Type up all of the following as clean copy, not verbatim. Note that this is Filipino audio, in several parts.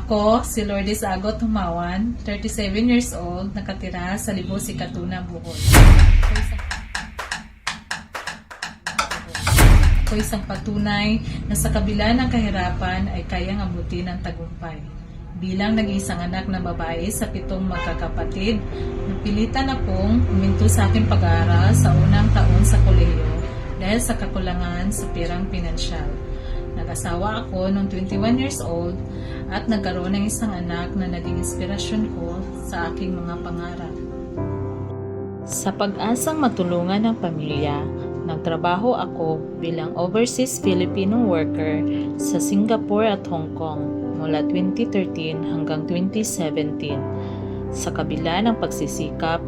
Ako, si Lourdes Agot Humawan, 37 years old, nakatira sa Libo Sikatuna, Bohol. Ako isang patunay na sa kabila ng kahirapan ay kayang abutin ng tagumpay. Bilang nag-iisang anak na babae sa 7 magkakapatid, napilitan akong huminto sa aking pag-aaral sa unang taon sa kolehiyo dahil sa kakulangan sa pirang pinansyal. Nag-asawa ako noong 21 years old at nagkaroon ng isang anak na naging inspirasyon ko sa aking mga pangarap. Sa pag-asang matulungan ng pamilya, nagtrabaho ako bilang overseas Filipino worker sa Singapore at Hong Kong mula 2013 hanggang 2017. Sa kabila ng pagsisikap,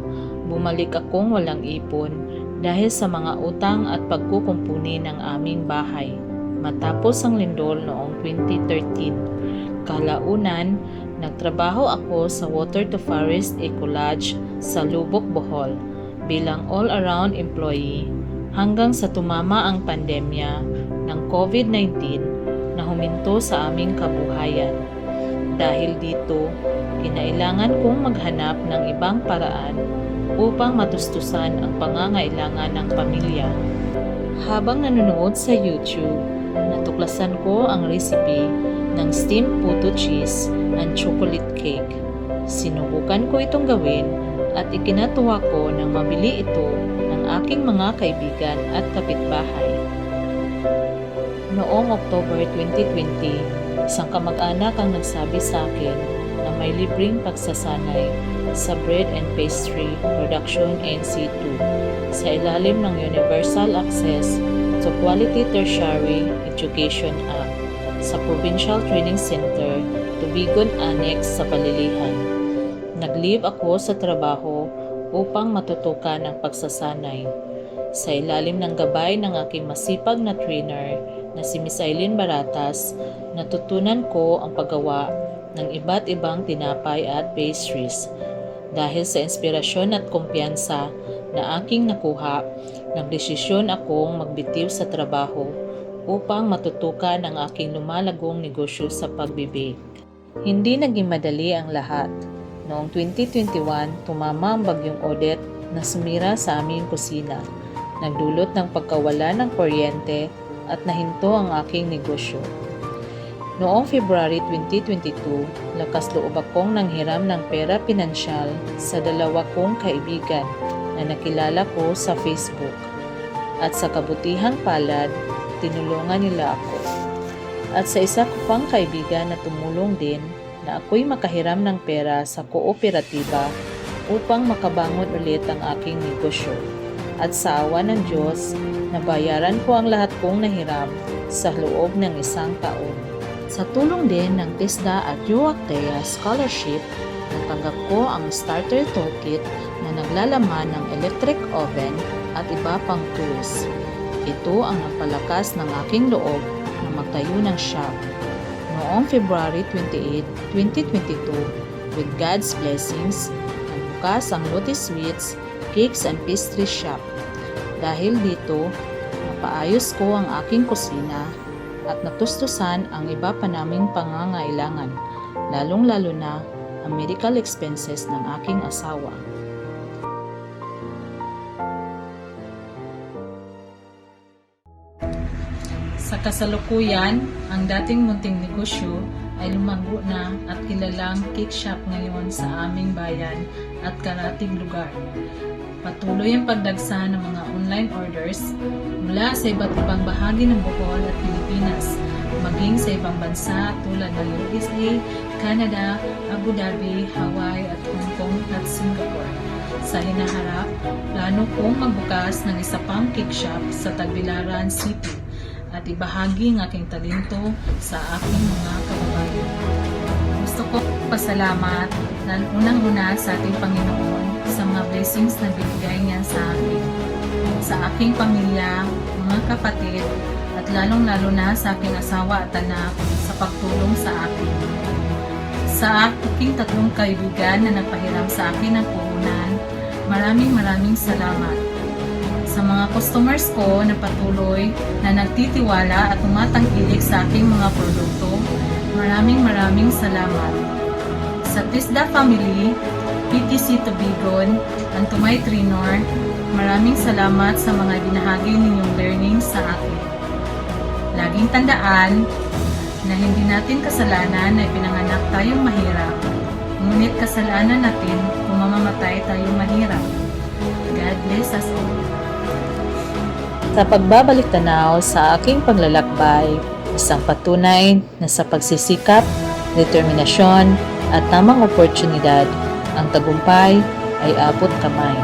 bumalik akong walang ipon dahil sa mga utang at pagkukumpuni ng aming bahay. Matapos ang lindol noong 2013, kalaunan, nagtrabaho ako sa Water to Forest Eco Lodge sa Lubok, Bohol bilang all-around employee hanggang sa tumama ang pandemya ng COVID-19 na huminto sa aming kabuhayan. Dahil dito, kinailangan kong maghanap ng ibang paraan upang matustusan ang pangangailangan ng pamilya. Habang nanonood sa YouTube, natuklasan ko ang recipe ng steamed puto cheese and chocolate cake. Sinubukan ko itong gawin at ikinatuwa ko nang mabili ito ng aking mga kaibigan at kapitbahay. Noong October 2020, isang kamag-anak ang nagsabi sa akin na may libreng pagsasanay sa Bread and Pastry Production NC2 sa ilalim ng Universal Access to Quality Tertiary Education Act sa Provincial Training Center, Tubigon Annex sa Balilihan. Nag-leave ako sa trabaho upang matutukan ang pagsasanay. Sa ilalim ng gabay ng aking masipag na trainer na si Miss Aileen Baratas, natutunan ko ang paggawa ng iba't ibang tinapay at pastries. Dahil sa inspirasyon at kumpiyansa na aking nakuha, nagdesisyon akong magbitiw sa trabaho upang matutukan ang aking lumalagong negosyo sa pagbibig. Hindi naging madali ang lahat. Noong 2021, tumama ang bagyong Odette na sumira sa aming kusina. Nagdulot ng pagkawala ng kuryente at nahinto ang aking negosyo. Noong February 2022, lakas loob akong nanghiram ng pera pinansyal sa 2 kong kaibigan na nakilala ko sa Facebook. At sa kabutihang palad, tinulungan nila ako. At sa isa ko pang kaibigan na tumulong din na ako'y makahiram ng pera sa kooperatiba upang makabangon ulit ang aking negosyo. At sa awa ng Diyos, nabayaran ko ang lahat kong nahiram sa loob ng 1 taon. Sa tulong din ng TISDA at UACTEA Scholarship, natanggap ko ang starter toolkit na naglalaman ng electric oven at iba pang tools. Ito ang nagpalakas ng aking loob na magtayo ng shop. Noong February 28, 2022, with God's blessings, nagbukas ang Lotus Sweets, Cakes and Pastry Shop. Dahil dito, napaayos ko ang aking kusina at natustusan ang iba pa naming pangangailangan, lalong-lalo na ang medical expenses ng aking asawa. Sa kasalukuyan, ang dating munting negosyo ay lumago na at kilalang cake shop ngayon sa aming bayan at karating lugar. Patuloy ang pagdagsa ng mga online orders mula sa iba't ibang bahagi ng Bohol at Pilipinas, maging sa ibang bansa tulad ng USA, Canada, Abu Dhabi, Hawaii at Hong Kong at Singapore. Sa hinaharap, plano kong magbukas ng isa pang cake shop sa Tagbilaran City at ibahagi ang aking talento sa aking mga kababayan. Gusto ko pasalamat na unang-una sa ating Panginoon sa mga blessings na binigay niya sa akin, sa aking pamilya, mga kapatid, at lalong-lalo na sa aking asawa at anak sa pagtulong sa akin. Sa aking 3 kaibigan na nagpahiram sa akin ng puhunan, maraming salamat. Sa mga customers ko na patuloy na nagtitiwala at tumatangkilik sa aking mga produkto, Maraming salamat. Sa TISDA family, PTC Tubigon, and to my trainer, maraming salamat sa mga binahagi ninyong learnings sa akin. Laging tandaan na hindi natin kasalanan na pinanganak tayong mahirap, ngunit kasalanan natin kung mamamatay tayong mahirap. God bless us all. Sa pagbabalik tanaw sa aking paglalakbay, isang patunay na sa pagsisikap, determinasyon at tamang oportunidad, ang tagumpay ay abot kamay.